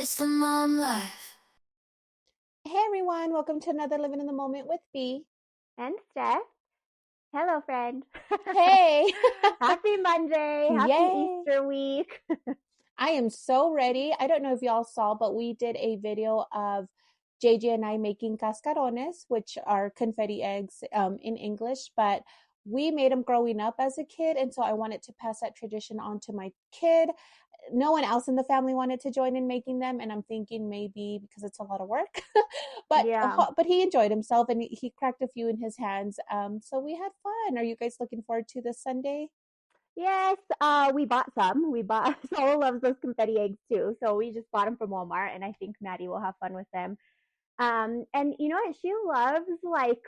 It's the mom life. Hey everyone, welcome to another Living in the Moment with B. And Steph. Hello, friend. Hey! Happy Monday. Happy Yay! Easter week. I am so ready. I don't know if y'all saw, but we did a video of JJ and I making cascarones, which are confetti eggs in English, but we made them growing up as a kid. And so I wanted to pass that tradition on to my kid. No one else in the family wanted to join in making them. And I'm thinking maybe because it's a lot of work, but Yeah. but he enjoyed himself and he cracked a few in his hands. So we had fun. Are you guys looking forward to this Sunday? Yes, we bought some. We bought, Sola loves those confetti eggs too. So we just bought them from Walmart, and I think Maddie will have fun with them. And you know what? She loves like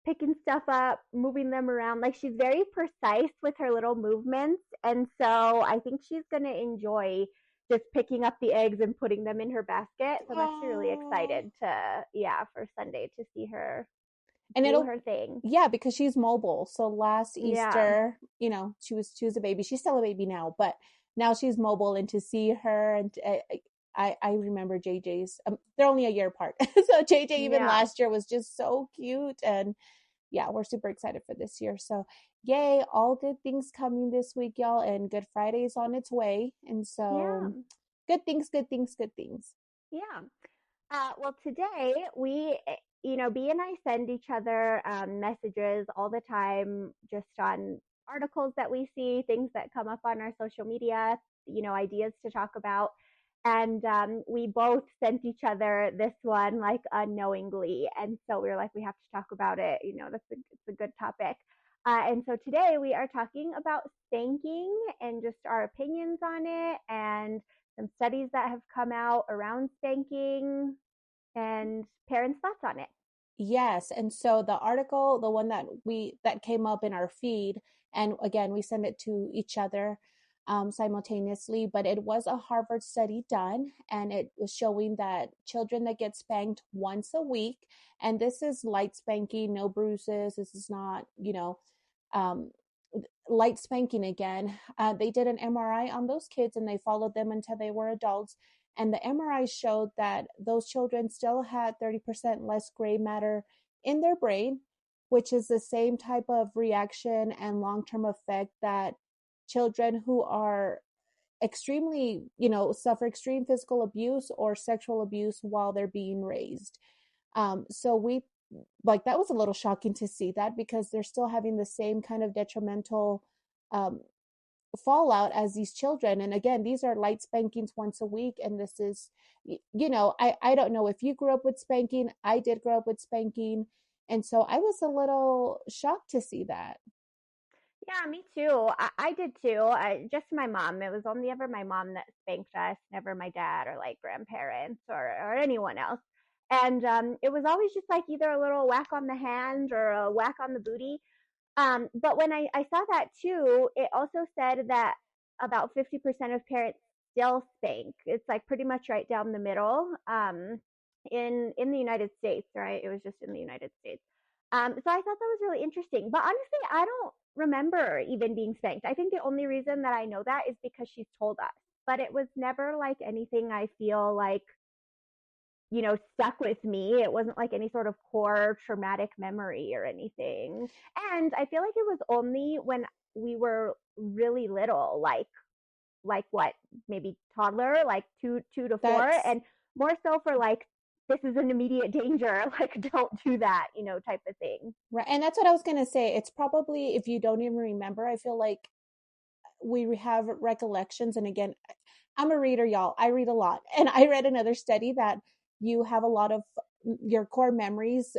picking stuff up, moving them around. Like she's very precise with her little movements. And so I think she's going to enjoy just picking up the eggs and putting them in her basket. So I'm actually really Oh. excited to, yeah, for Sunday to see her And do it'll her thing. yeah, because she's mobile. So last Yeah. Easter, she was a baby. She's still a baby now, but now she's mobile, and to see her and I remember JJ's. They're only a year apart, so JJ even Yeah. last year was just so cute, and yeah, we're super excited for this year. So yay, all good things coming this week, y'all, and Good Friday is on its way, and Yeah. so good things, good things, good things. Yeah. Well, today B and I send each other messages all the time just on articles that we see, things that come up on our social media, ideas to talk about. And we both sent each other this one like unknowingly. And so we were like, we have to talk about it. It's a good topic. And so today we are talking about spanking and just our opinions on it and some studies that have come out around spanking and parents' thoughts on it. Yes, and so the article, the one that came up in our feed, and again we send it to each other simultaneously, but it was a Harvard study done, and it was showing that children that get spanked once a week, and this is light spanking, no bruises. This is not, um, light spanking again. They did an MRI on those kids, and they followed them until they were adults, and the MRI showed that those children still had 30% less gray matter in their brain, which is the same type of reaction and long term effect that children who are extremely, suffer extreme physical abuse or sexual abuse while they're being raised. So we like that was a little shocking to see that because they're still having the same kind of detrimental um, fallout as these children. And again, these are light spankings once a week, and this is, I don't know if you grew up with spanking. I did grow up with spanking, and so I was a little shocked to see that. Yeah, me too. I did too. Just my mom. It was only ever my mom that spanked us, never my dad or like grandparents or anyone else. And it was always just like either a little whack on the hand or a whack on the booty. But when I saw that too, it also said that about 50% of parents still spank. It's like pretty much right down the middle in the United States, right? It was just in the United States. So I thought that was really interesting. But honestly, I don't remember even being spanked. I think the only reason that I know that is because she's told us. But it was never like anything I feel like stuck with me. It wasn't like any sort of core traumatic memory or anything. And I feel like it was only when we were really little, like what, maybe toddler, like two to four, That's and more so for like this is an immediate danger, like don't do that, type of thing. right, and that's what I was gonna say. It's probably if you don't even remember. I feel like we have recollections, and again, I'm a reader, y'all. I read a lot, and I read another study that you have a lot of your core memories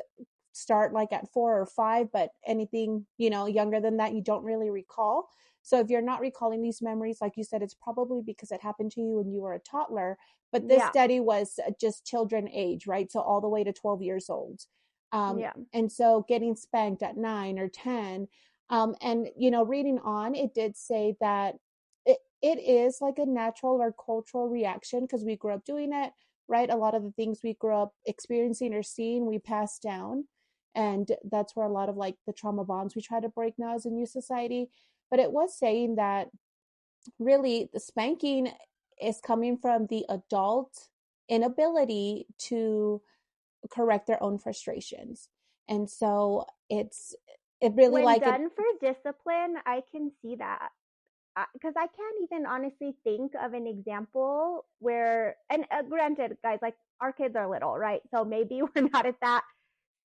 start like at 4 or 5, but anything, younger than that, you don't really recall. So if you're not recalling these memories, like you said, it's probably because it happened to you when you were a toddler. But this Yeah. study was just children age, right? So all the way to 12 years old. Yeah. And so getting spanked at 9 or 10. And, reading on, it did say that it is like a natural or cultural reaction because we grew up doing it, right? A lot of the things we grew up experiencing or seeing, we pass down. And that's where a lot of like the trauma bonds we try to break now as a new society. But it was saying that really the spanking is coming from the adult inability to correct their own frustrations. And so it really When like it. done for discipline, I can see that. Because I can't even honestly think of an example where, and granted, guys, like our kids are little, right? So maybe we're not at that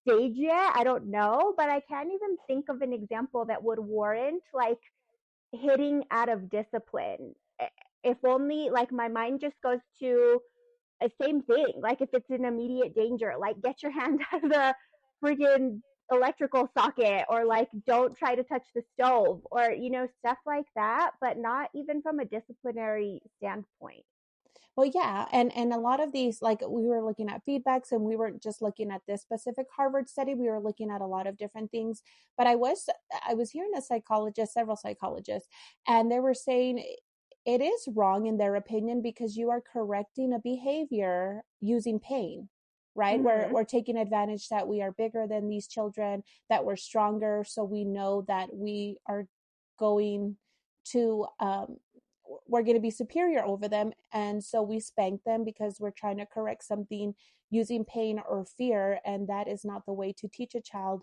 stage yet. I don't know, but I can't even think of an example that would warrant like hitting out of discipline. If only like my mind just goes to a same thing. Like if it's an immediate danger, like get your hand out of the freaking electrical socket, or like don't try to touch the stove, or stuff like that, but not even from a disciplinary standpoint. Well, yeah, and a lot of these, like we were looking at feedbacks, and we weren't just looking at this specific Harvard study. We were looking at a lot of different things. But I was hearing a psychologist, several psychologists, and they were saying it is wrong in their opinion because you are correcting a behavior using pain, right? Mm-hmm. We're taking advantage that we are bigger than these children, that we're stronger, so we know that we are going to we're going to be superior over them, and so we spank them because we're trying to correct something using pain or fear, and that is not the way to teach a child.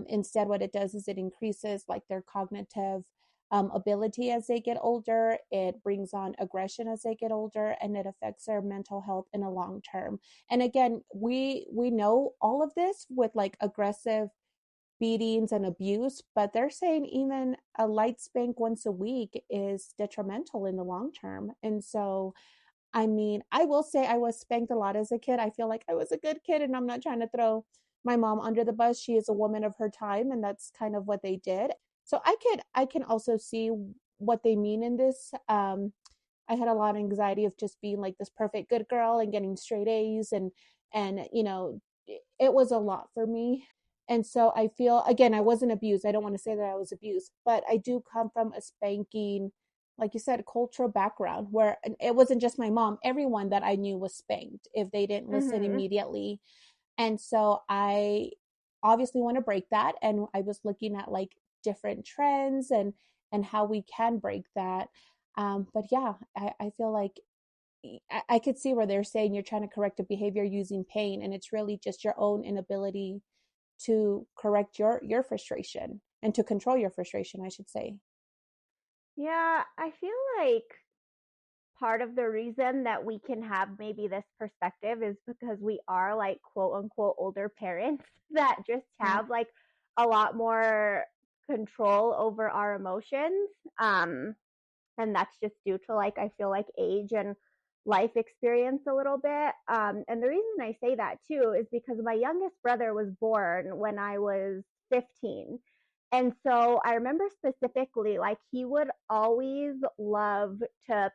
Instead, what it does is it increases like their cognitive ability as they get older. It brings on aggression as they get older, and it affects their mental health in a long term. And again, we know all of this with like aggressive beatings and abuse, but they're saying even a light spank once a week is detrimental in the long term. And so, I mean, I will say I was spanked a lot as a kid. I feel like I was a good kid, and I'm not trying to throw my mom under the bus. She is a woman of her time, and that's kind of what they did. So I can also see what they mean in this. I had a lot of anxiety of just being like this perfect good girl and getting straight A's, and it was a lot for me. And so I feel, again, I wasn't abused. I don't want to say that I was abused, but I do come from a spanking, like you said, cultural background where it wasn't just my mom. Everyone that I knew was spanked if they didn't listen Mm-hmm. immediately. And so I obviously want to break that. And I was looking at like different trends and how we can break that. But yeah, I feel like I could see where they're saying you're trying to correct a behavior using pain, and it's really just your own inability to correct your frustration and to control your frustration, I should say. Yeah, I feel like part of the reason that we can have maybe this perspective is because we are like quote unquote older parents that just Yeah. have like a lot more control over our emotions. And that's just due to like I feel like age and life experience a little bit. And the reason I say that too is because my youngest brother was born when I was 15. And so I remember specifically, like, he would always love to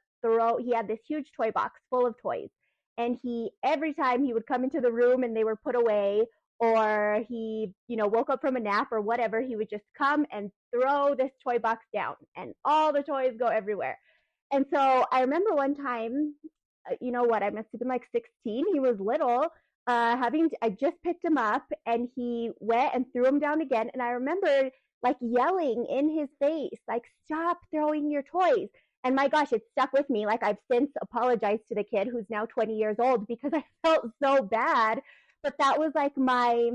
he had this huge toy box full of toys. And every time he would come into the room and they were put away, or he, woke up from a nap or whatever, he would just come and throw this toy box down and all the toys go everywhere. And so I remember one time, you know what, I must have been like 16. He was little. I just picked him up and he went and threw him down again. And I remember like yelling in his face, like, stop throwing your toys. And my gosh, it stuck with me. Like, I've since apologized to the kid who's now 20 years old because I felt so bad. But that was like my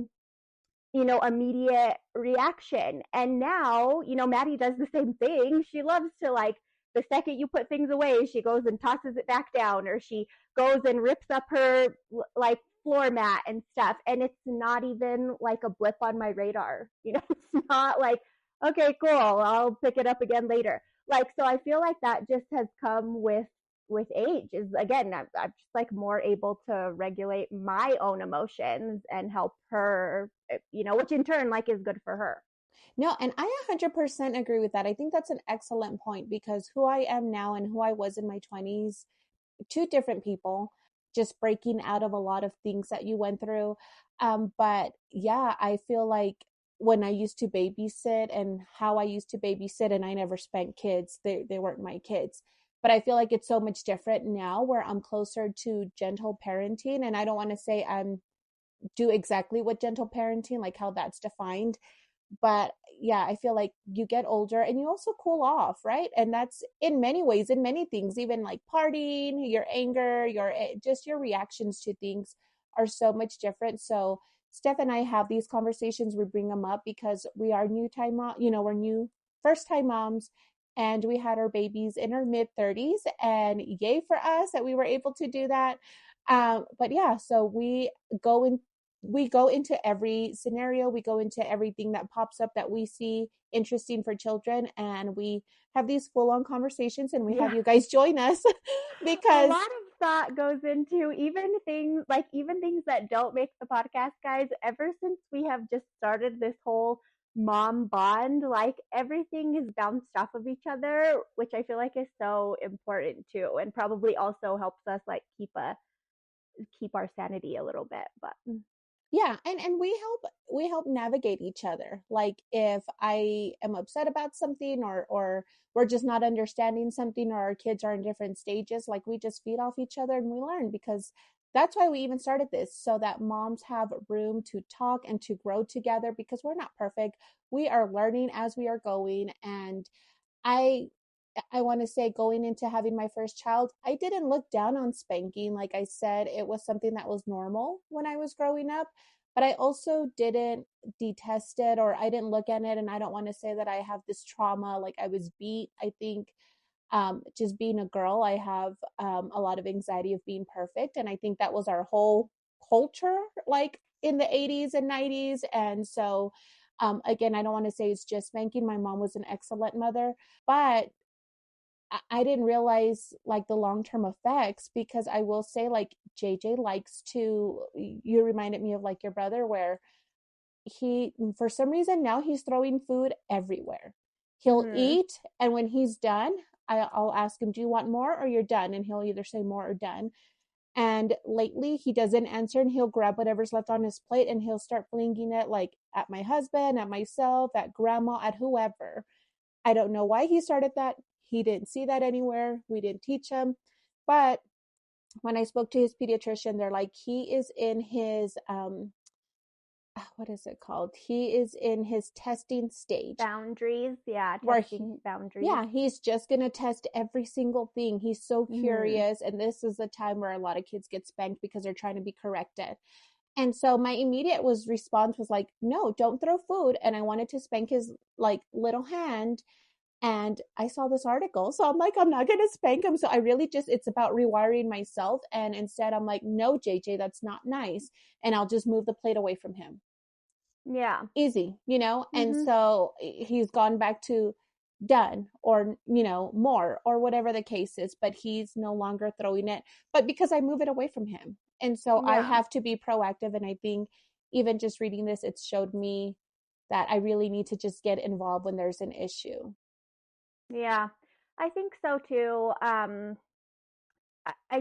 immediate reaction. And now, Maddie does the same thing. She loves to like the second you put things away, she goes and tosses it back down, or she goes and rips up her like floor mat and stuff. And it's not even like a blip on my radar. It's not like, okay, cool, I'll pick it up again later. Like, so I feel like that just has come with age. Is again, I'm just like more able to regulate my own emotions and help her, which in turn like is good for her. No, and I 100% agree with that. I think that's an excellent point because who I am now and who I was in my 20s, two different people, just breaking out of a lot of things that you went through. But yeah, I feel like when I used to babysit and how I used to babysit, and I never spanked kids, they weren't my kids. But I feel like it's so much different now where I'm closer to gentle parenting. And I don't want to say I'm do exactly what gentle parenting, like how that's defined, but yeah, I feel like you get older and you also cool off, right? And that's in many ways, in many things, even like partying, your anger, your just your reactions to things are so much different. So Steph and I have these conversations. We bring them up because we are new time mom, we're new first time moms, and we had our babies in our mid 30s, and yay for us that we were able to do that. But yeah, so go in we go into every scenario, we go into everything that pops up that we see interesting for children, and we have these full on conversations, and we have Yeah. you guys join us A because lot of thought goes into even things that don't make the podcast, guys. Ever since we have just started this whole mom bond, like everything is bounced off of each other, which I feel like is so important too, and probably also helps us like keep our sanity a little bit. But yeah, and we help navigate each other. Like if I am upset about something, or we're just not understanding something, or our kids are in different stages, like we just feed off each other and we learn, because that's why we even started this, so that moms have room to talk and to grow together, because we're not perfect. We are learning as we are going. And I I want to say, going into having my first child, I didn't look down on spanking. Like I said, it was something that was normal when I was growing up, but I also didn't detest it, or I didn't look at it. And I don't want to say that I have this trauma, like I was beat. I think just being a girl, I have a lot of anxiety of being perfect. And I think that was our whole culture, like in the 80s and 90s. And so, again, I don't want to say it's just spanking. My mom was an excellent mother, but I didn't realize like the long term effects, because I will say, like, JJ likes to, you reminded me of like your brother, where he, for some reason, now he's throwing food everywhere. He'll mm-hmm. eat, and when he's done, I'll ask him, do you want more, or you're done? And he'll either say more or done. And lately he doesn't answer, and he'll grab whatever's left on his plate and he'll start flinging it, like at my husband, at myself, at grandma, at whoever. I don't know why he started that. He didn't see that anywhere. We didn't teach him. But when I spoke to his pediatrician, they're like, he is in his what is it called? He is in his testing stage, Boundaries, yeah, where testing boundaries. yeah, he's just going to test every single thing. He's so Mm-hmm. curious. And this is the time where a lot of kids get spanked because they're trying to be corrected. And so my immediate response was like, no, don't throw food. And I wanted to spank his like little hand. And I saw this article. So I'm like, I'm not going to spank him. So I really just, it's about rewiring myself. And instead, I'm like, no, JJ, that's not nice. And I'll just move the plate away from him. Yeah. Easy, And Mm-hmm. so he's gone back to done, or, more, or whatever the case is, but he's no longer throwing it. But because I move it away from him. And so I Yeah. have to be proactive. And I think even just reading this, it's showed me that I really need to just get involved when there's an issue. Yeah. I think so too. I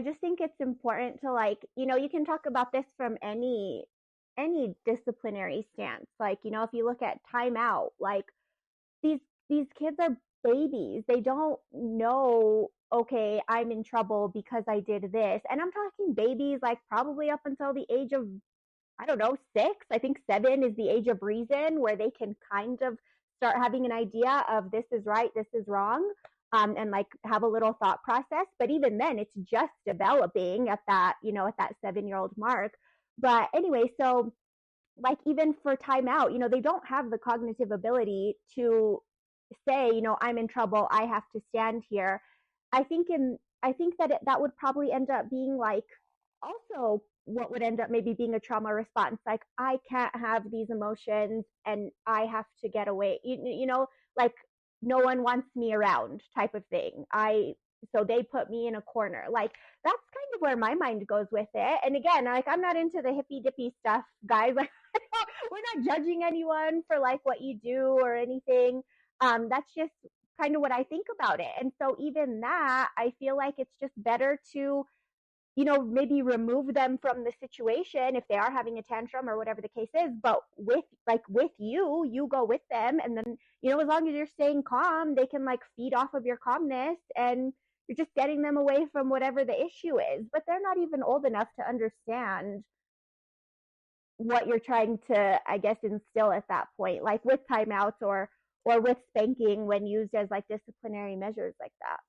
just think it's important to like, you can talk about this from any disciplinary stance. Like, if you look at timeout, like these these kids are babies. They don't know, okay, I'm in trouble because I did this. And I'm talking babies like probably up until the age of, I don't know, 6. I think 7 is the age of reason where they can kind of start having an idea of this is right, this is wrong, and like have a little thought process. But even then, it's just developing at that 7-year-old mark. But anyway, so like even for timeout, they don't have the cognitive ability to say, I'm in trouble, I have to stand here. I think that that would probably end up being like also what would end up maybe being a trauma response, like I can't have these emotions and I have to get away, like no one wants me around type of thing. So they put me in a corner. Like that's kind of where my mind goes with it. And again, like I'm not into the hippy dippy stuff, guys. Like we're not judging anyone for like what you do or anything. That's just kind of what I think about it. And so even that, I feel like it's just better to, maybe remove them from the situation if they are having a tantrum or whatever the case is. But with you go with them, and then, as long as you're staying calm, they can like feed off of your calmness, and you're just getting them away from whatever the issue is. But they're not even old enough to understand what you're trying to, I guess, instill at that point, like with timeouts or with spanking when used as like disciplinary measures like that.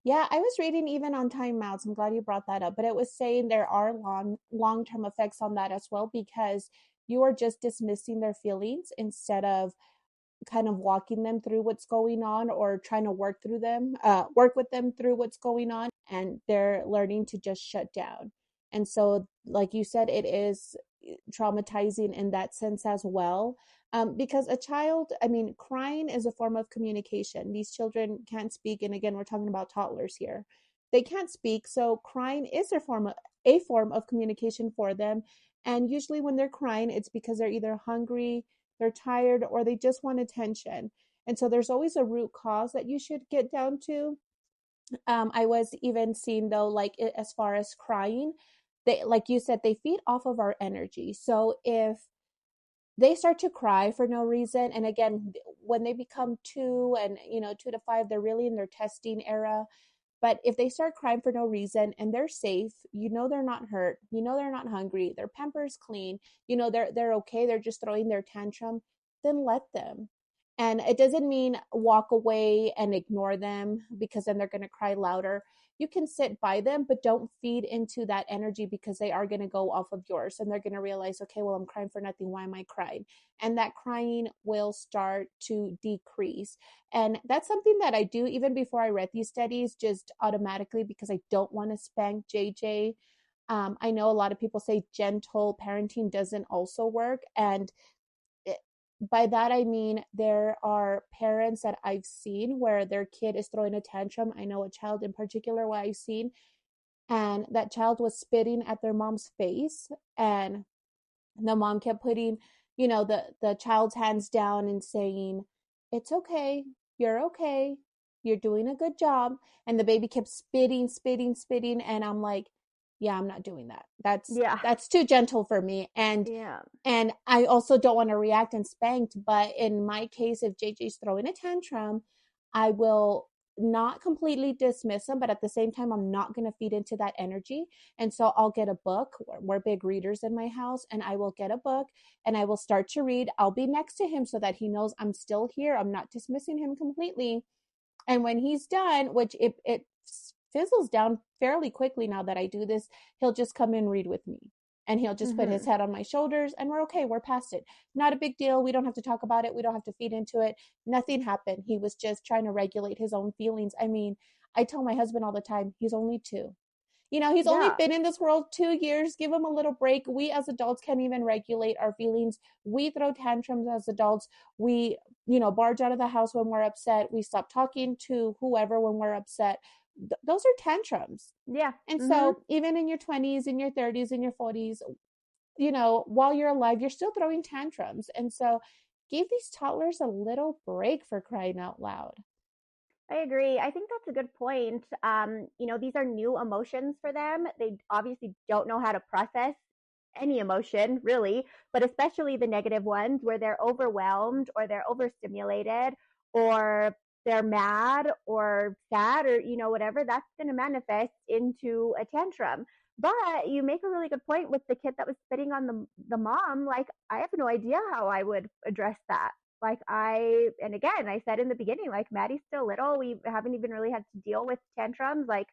Yeah, I was reading even on timeouts. I'm glad you brought that up, but it was saying there are long-term effects on that as well because you are just dismissing their feelings instead of kind of walking them through what's going on or trying to work with them through what's going on, and they're learning to just shut down. And so, like you said, it is traumatizing in that sense as well. Because a child, I mean, crying is a form of communication. These children can't speak, and again, we're talking about toddlers here. They can't speak, so crying is a form of communication for them. And usually, when they're crying, it's because they're either hungry, they're tired, or they just want attention. And so there's always a root cause that you should get down to. I was even seeing though, like as far as crying, they, like you said, they feed off of our energy. So if they start to cry for no reason, and again, when they become 2 and 2 to 5, they're really in their testing era. But if they start crying for no reason and they're safe, they're not hurt, they're not hungry, their pamper's clean, they're okay, they're just throwing their tantrum, then let them. And it doesn't mean walk away and ignore them because then they're going to cry louder. You can sit by them, but don't feed into that energy because they are going to go off of yours and they're going to realize, okay, well, I'm crying for nothing. Why am I crying? And that crying will start to decrease. And that's something that I do even before I read these studies, just automatically because I don't want to spank JJ. I know a lot of people say gentle parenting doesn't also work. And it, by that, I mean, there are parents that I've seen where their kid is throwing a tantrum. I know a child in particular what I've seen, and that child was spitting at their mom's face. And the mom kept putting, the child's hands down and saying, "It's okay. You're okay. You're doing a good job." And the baby kept spitting, spitting, spitting, and I'm like, "Yeah, I'm not doing that. That's Yeah. that's too gentle for me." And Yeah. and I also don't want to react and spank, but in my case, if JJ's throwing a tantrum, I will not completely dismiss him, but at the same time, I'm not going to feed into that energy. And so I'll get a book. We're big readers in my house, and I will get a book and I will start to read. I'll be next to him so that he knows I'm still here. I'm not dismissing him completely. And when he's done, which it fizzles down fairly quickly now that I do this, he'll just come and read with me. And he'll just put his Mm-hmm. head on my shoulders and we're okay. We're past it. Not a big deal. We don't have to talk about it. We don't have to feed into it. Nothing happened. He was just trying to regulate his own feelings. I mean, I tell my husband all the time, he's only 2. He's only Yeah. been in this world 2 years. Give him a little break. We as adults can't even regulate our feelings. We throw tantrums as adults. We, barge out of the house when we're upset. We stop talking to whoever when we're upset. Those are tantrums. Yeah. And Mm-hmm. so, even in your 20s, in your 30s, in your 40s, while you're alive, you're still throwing tantrums. And so, give these toddlers a little break for crying out loud. I agree. I think that's a good point. These are new emotions for them. They obviously don't know how to process any emotion, really, but especially the negative ones where they're overwhelmed or they're overstimulated or they're mad or sad or, whatever, that's going to manifest into a tantrum. But you make a really good point with the kid that was spitting on the mom. Like, I have no idea how I would address that. And again, I said in the beginning, like, Maddie's still little. We haven't even really had to deal with tantrums, like,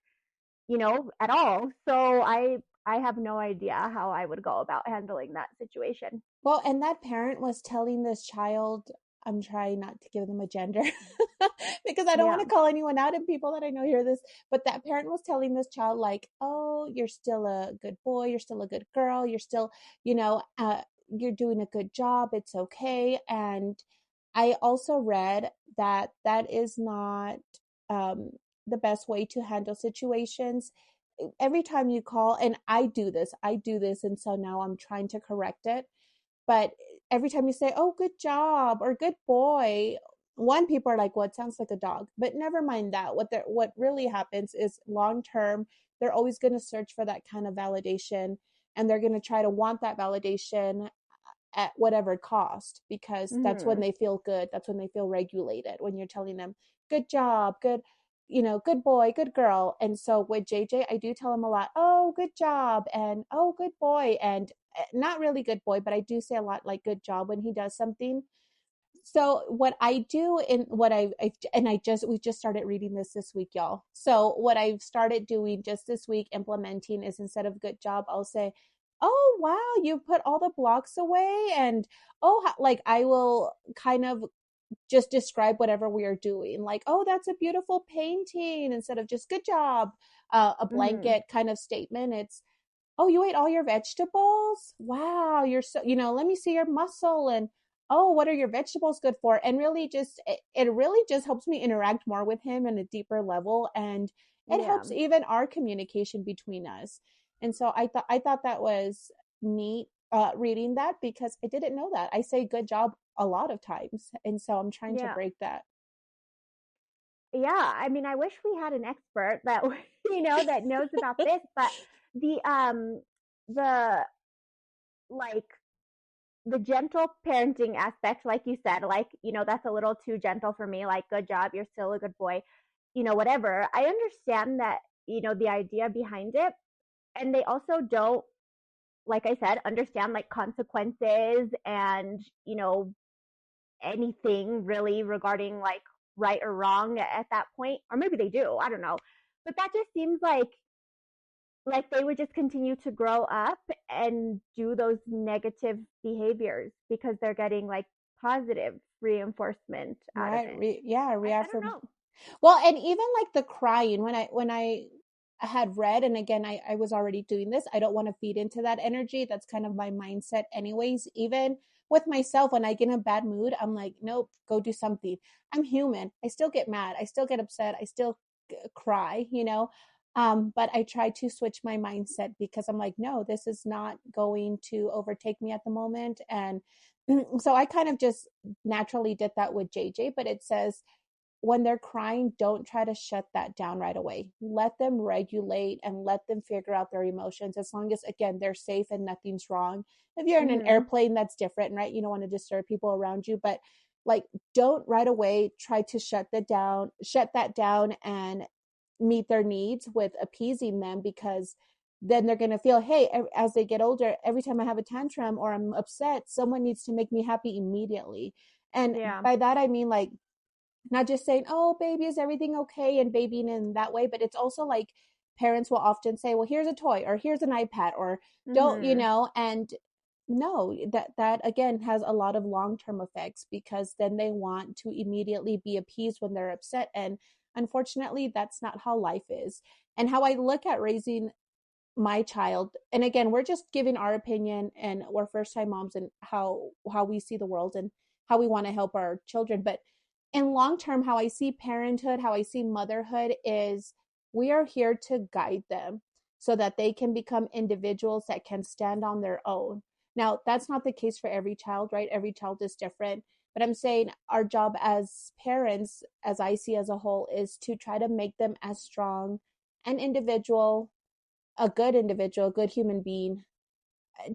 at all. So I have no idea how I would go about handling that situation. Well, and that parent was telling this child, I'm trying not to give them a gender because I don't want Yeah. to call anyone out and people that I know hear this, but that parent was telling this child, like, "Oh, you're still a good boy. You're still a good girl. You're still, you're doing a good job. It's okay." And I also read that that is not um, the best way to handle situations. Every time you call, and I do this, and so now I'm trying to correct it, but every time you say, "Oh, good job," or "good boy," one, people are like, "Well, it sounds like a dog." But never mind that. What really happens is long term, they're always going to search for that kind of validation, and they're going to try to want that validation at whatever cost, because that's when Hmm. they feel good. That's when they feel regulated, when you're telling them, "Good job, good, good boy, good girl." And so with JJ, I do tell him a lot, "Oh, good job," and "Oh, good boy." And not really good boy, but I do say a lot like good job when he does something. So what I do in what I and I just we just started reading this week, y'all. So what I've started doing just this week implementing is instead of good job, I'll say, "Oh wow, you put all the blocks away," and like I will kind of just describe whatever we are doing, like, "Oh, that's a beautiful painting," instead of just "good job," a Mhm. blanket kind of statement. It's, "Oh, you ate all your vegetables? Wow, you're so, let me see your muscle." And, "Oh, what are your vegetables good for?" And really just, it really just helps me interact more with him in a deeper level. And it Yeah. helps even our communication between us. And so I thought that was neat reading that because I didn't know that. I say good job a lot of times. And so I'm trying to Yeah. break that. Yeah, I mean, I wish we had an expert that that knows about this, but the um the like the gentle parenting aspect, like you said, like, that's a little too gentle for me, like, good job, you're still a good boy, whatever. I understand that, the idea behind it, and they also don't, like I said, understand like consequences and, anything really regarding like right or wrong at that point. Or maybe they do, I don't know. But that just seems like they would just continue to grow up and do those negative behaviors because they're getting like positive reinforcement out of Right. it. Yeah, I don't reaffirm. know. Well, and even like the crying when I had read, and again I was already doing this. I don't want to feed into that energy. That's kind of my mindset anyways. Even with myself, when I get in a bad mood, I'm like, nope, go do something. I'm human. I still get mad. I still get upset. I still cry. But I try to switch my mindset because I'm like, no, this is not going to overtake me at the moment. And so I kind of just naturally did that with JJ, but it says when they're crying, don't try to shut that down right away. Let them regulate and let them figure out their emotions as long as, again, they're safe and nothing's wrong. If you're in an Mhm. airplane, that's different, right? You don't want to disturb people around you, but like, don't right away try to shut that down and meet their needs with appeasing them, because then they're going to feel, hey, as they get older, every time I have a tantrum or I'm upset, someone needs to make me happy immediately. And Yeah. by that, I mean, like, not just saying, "Oh, baby, is everything okay?" and babying in that way, but it's also like parents will often say, "Well, here's a toy," or "Here's an iPad," or "Don't," Mhm. and no, that again has a lot of long-term effects, because then they want to immediately be appeased when they're upset. And unfortunately, that's not how life is. And how I look at raising my child, and again, we're just giving our opinion, and we're first time moms, and how we see the world and how we want to help our children. But in long term, how I see parenthood, how I see motherhood is, we are here to guide them so that they can become individuals that can stand on their own. Now, that's not the case for every child, right? Every child is different. But I'm saying our job as parents, as I see as a whole, is to try to make them as strong an individual, a good individual, a good human being,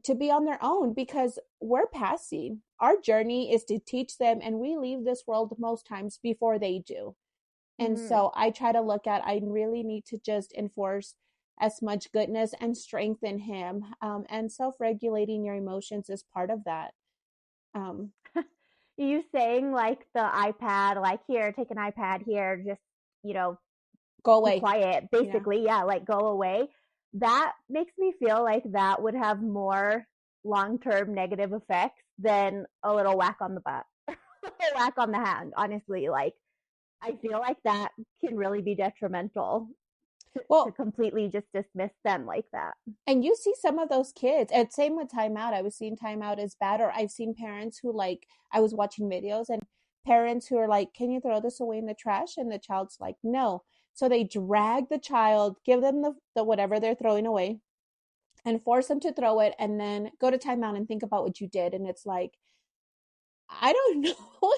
to be on their own, because we're passing. Our journey is to teach them, and we leave this world most times before they do. And Mhm. so I try to look at, I really need to just enforce as much goodness and strength in him. And self regulating your emotions is part of that. Um, You saying like the iPad, like, here, take an iPad here, just, you know, Go be away. quiet, Yeah. basically. Yeah, like, go away. That makes me feel like that would have more long-term negative effects than a little whack on the butt, a whack on the hand, honestly. Like, I feel like that can really be detrimental to Well, completely just dismiss them like that. and you see some of those kids, and same with timeout. I was seeing timeout as bad, or I've seen parents who, like, I was watching videos, and parents who are like, "Can you throw this away in the trash?" And the child's like, "No." So they drag the child, give them the whatever they're throwing away, and force them to throw it, and then go to timeout and think about what you did. And it's like, I don't know.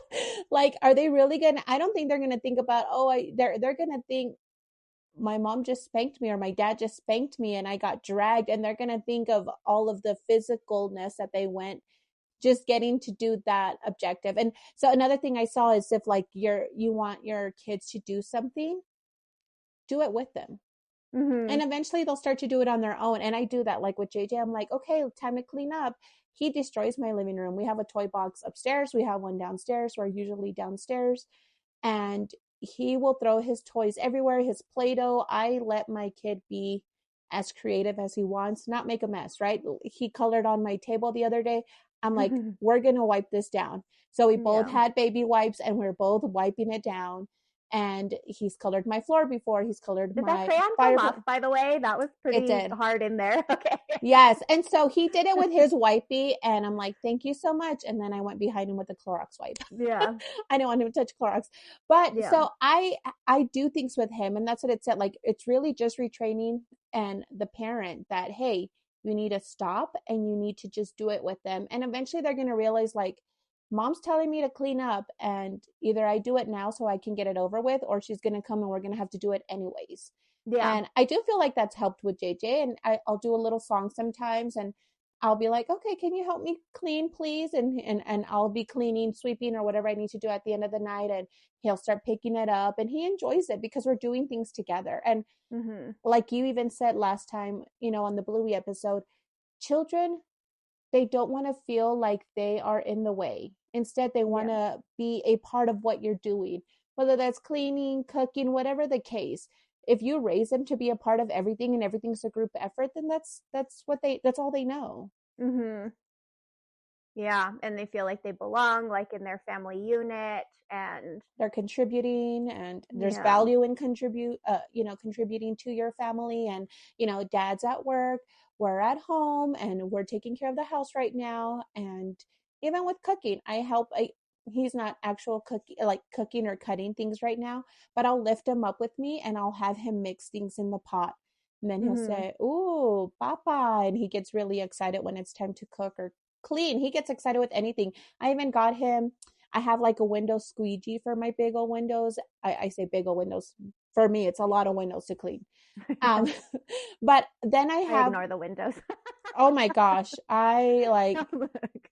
Like, are they really gonna, I don't think they're gonna think about, oh, they're gonna think my mom just spanked me, or my dad just spanked me and I got dragged, and they're going to think of all of the physicalness that they went just getting to do that objective. And so another thing I saw is, if like you want your kids to do something, do it with them. Mhm. And eventually they'll start to do it on their own. And I do that. Like with JJ, I'm like, okay, time to clean up. He destroys my living room. We have a toy box upstairs. We have one downstairs. We're usually downstairs. And he will throw his toys everywhere, his Play-Doh. I let my kid be as creative as he wants, not make a mess, right? He colored on my table the other day. I'm like, we're going to wipe this down. So we both Yeah. had baby wipes and we're both wiping it down. And he's colored my floor before. He's colored Did that my crayon come off, fireplace. by the way? That was It pretty did. hard in there. Okay. Yes. And so he did it with his wipey, and I'm like, thank you so much. And then I went behind him with the Clorox wipe. Yeah. I don't want him to touch Clorox. But Yeah. so I do things with him, and that's what it said. Like it's really just retraining and the parent that, hey, you need to stop and you need to just do it with them. And eventually they're gonna realize like mom's telling me to clean up, and either I do it now so I can get it over with, or she's gonna come and we're gonna have to do it anyways. Yeah. And I do feel like that's helped with JJ. And I'll do a little song sometimes, and I'll be like, okay, can you help me clean, please? And I'll be cleaning, sweeping, or whatever I need to do at the end of the night. And he'll start picking it up, and he enjoys it because we're doing things together. And Mhm. like you even said last time, on the Bluey episode, children, they don't want to feel like they are in the way. Instead, they want Yeah. to be a part of what you're doing, whether that's cleaning, cooking, whatever the case. If you raise them to be a part of everything and everything's a group effort, then that's all they know. Mhm. Yeah, and they feel like they belong, like in their family unit, and They're contributing, and there's yeah. value in contributing to your family. And dad's at work, we're at home, and we're taking care of the house right now. And even with cooking, I help. He's not actual cooking, like cooking or cutting things right now, but I'll lift him up with me and I'll have him mix things in the pot. And then he'll Mhm. say, ooh, papa. And he gets really excited when it's time to cook or clean. He gets excited with anything. I even got him, I have like a window squeegee for my big old windows. I say big old windows. For me, it's a lot of windows to clean. Yeah. Um, but then I I have, ignore the windows. oh my gosh, I like, Don't look.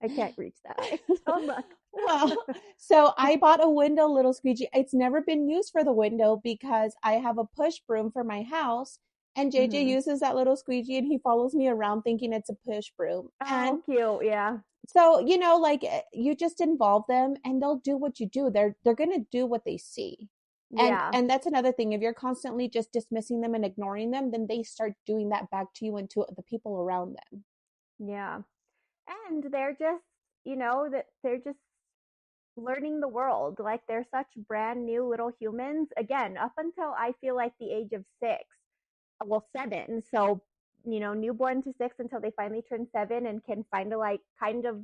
I can't reach that high. Don't look. well, so I bought a window little squeegee. It's never been used for the window because I have a push broom for my house. And JJ Mhm. uses that little squeegee and he follows me around thinking it's a push broom. And Oh, cute. Yeah. so like you just involve them and they'll do what you do. They're going to do what they see. and Yeah. and that's another thing. If you're constantly just dismissing them and ignoring them, then they start doing that back to you and to the people around them. Yeah. And they're just, that they're just learning the world. Like they're such brand new little humans. Again, up until I feel like the age of 6, well, 7. So, newborn to 6 until they finally turn 7 and can find a like kind of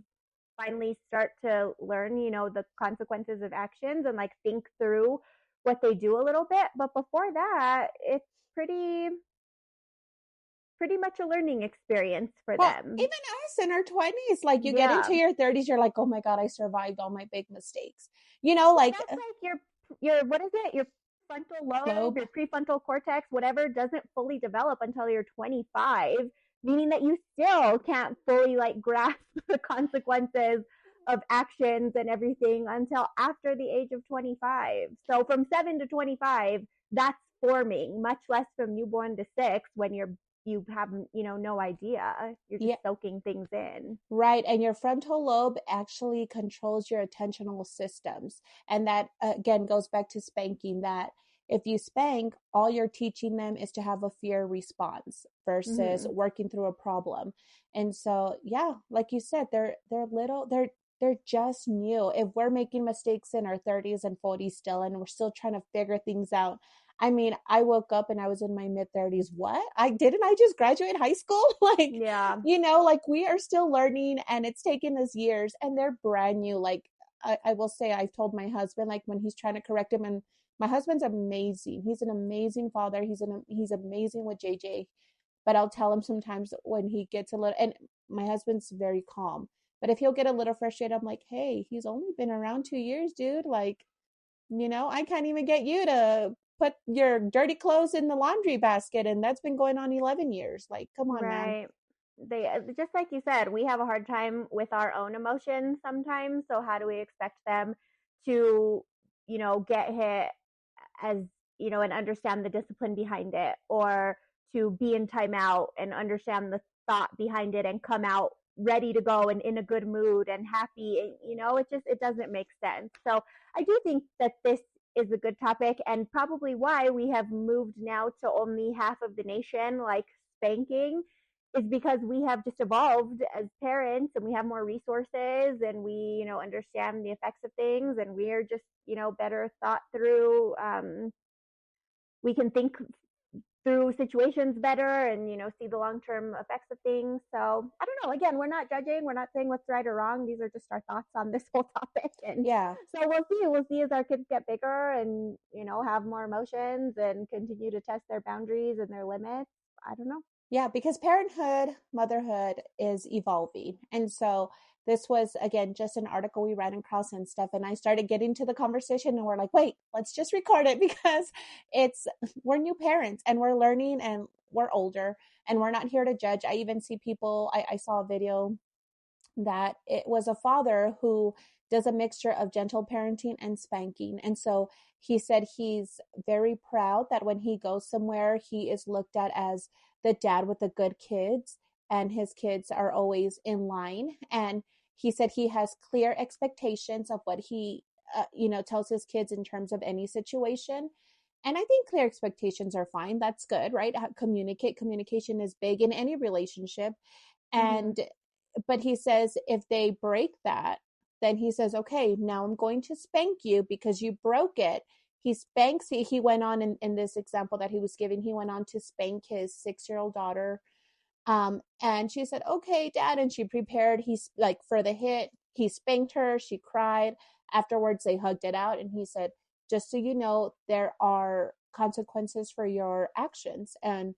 finally start to learn, the consequences of actions and like think through what they do a little bit. But before that, it's pretty much a learning experience for Well, them. even us in our 20s, like you get Yeah. into your 30s, you're like, oh my God, I survived all my big mistakes. Well, Like that's like your what is it? Your frontal lobe, globe. your prefrontal cortex, whatever doesn't fully develop until you're 25, meaning that you still can't fully like grasp the consequences of actions and everything until after the age of 25. So from 7 to 25, that's forming, much less from newborn to 6 when you have no idea. You're just Yeah, soaking things in. right. And your frontal lobe actually controls your attentional systems. And that, again, goes back to spanking, that if you spank, all you're teaching them is to have a fear response versus Mhm. working through a problem. And so, yeah, like you said, they're little, they're just new. If we're making mistakes in our 30s and 40s still, and we're still trying to figure things out, I mean, I woke up and I was in my mid 30s. What? I just graduate high school? Like, Yeah. like we are still learning and it's taken us years and they're brand new. Like, I will say, I've told my husband, like, when he's trying to correct him, and my husband's amazing. He's an amazing father. He's amazing with JJ. But I'll tell him sometimes when he gets a little, and my husband's very calm. But if he'll get a little frustrated, I'm like, hey, he's only been around 2 years, dude. Like, I can't even get you to put your dirty clothes in the laundry basket, and that's been going on 11 years. Like, come on, man. Right. They just like you said, we have a hard time with our own emotions sometimes. So how do we expect them to, get hit as and understand the discipline behind it, or to be in timeout and understand the thought behind it and come out ready to go and in a good mood and happy. It doesn't make sense. So I do think that this is a good topic, and probably why we have moved now to only half of the nation like spanking is because we have just evolved as parents, and we have more resources, and we understand the effects of things, and we're just better thought through. We can think through situations better, and see the long-term effects of things. So I don't know, again, we're not judging, we're not saying what's right or wrong. These are just our thoughts on this whole topic. And Yeah. so we'll see as our kids get bigger and have more emotions and continue to test their boundaries and their limits. I don't know. Yeah, because parenthood, motherhood is evolving. And so this was, again, just an article we ran across and stuff. And I started getting to the conversation and we're like, wait, let's just record it because we're new parents and we're learning and we're older and we're not here to judge. I even see people, I saw a video that it was a father who does a mixture of gentle parenting and spanking. And so he said he's very proud that when he goes somewhere, he is looked at as the dad with the good kids, and his kids are always in line. And he said he has clear expectations of what he, tells his kids in terms of any situation. And I think clear expectations are fine. That's good, right? Communication is big in any relationship. Mm-hmm. And but he says if they break that, then he says, okay, now I'm going to spank you because you broke it. He spanks, he went on in this example that he was giving, he went on to spank his 6-year-old daughter. And she said, okay, dad. And she prepared, he's like for the hit. He spanked her. She cried. Afterwards, they hugged it out. And he said, just so you know, there are consequences for your actions. And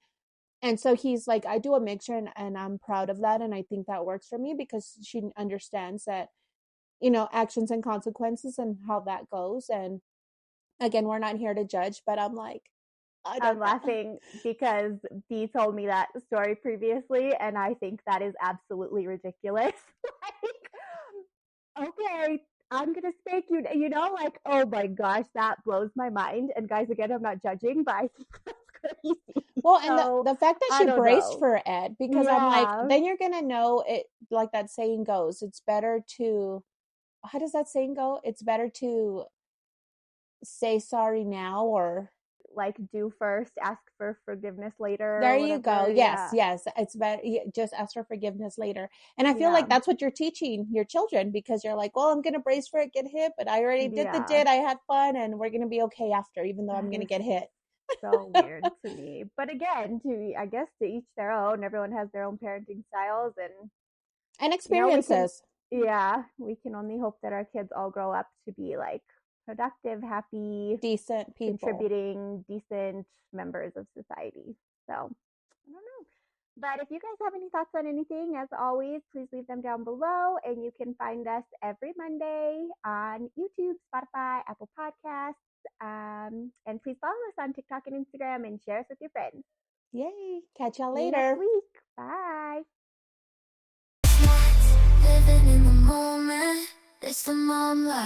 so he's like, I do a mixture and I'm proud of that. And I think that works for me because she understands that, actions and consequences and how that goes. And again, we're not here to judge, but I'm like, I I'm don't know. laughing because Dee told me that story previously, and I think that is absolutely ridiculous. Like, okay, I'm gonna spank you. Like, oh my gosh, that blows my mind. And guys, again, I'm not judging, but I think that's crazy. Well, and the, So the fact that I she don't braced know. for Ed, because I'm like, Yeah, then you're going to know it, like that saying goes, it's better to, how does that saying go? It's better to say sorry now or like do first, ask for forgiveness later, there or you go. whatever. Yes, Yeah, yes. It's better. Just ask for forgiveness later. And I feel yeah, like that's what you're teaching your children because you're like, well, I'm going to brace for it, get hit, but I already did the yeah. did. I had fun and we're going to be okay after, even though I'm That going to is get hit. so weird to me. But again, I guess to each their own. Everyone has their own parenting styles, and And we can, experiences, yeah, we can only hope that our kids all grow up to be like productive, happy, decent people. contributing, decent members of society. So I don't know. But if you guys have any thoughts on anything, as always, please leave them down below. And you can find us every Monday on YouTube, Spotify, Apple Podcasts. And please follow us on TikTok and Instagram and share us with your friends. Yay. Catch y'all See you next later. week. Bye. Living in the moment, it's the moment.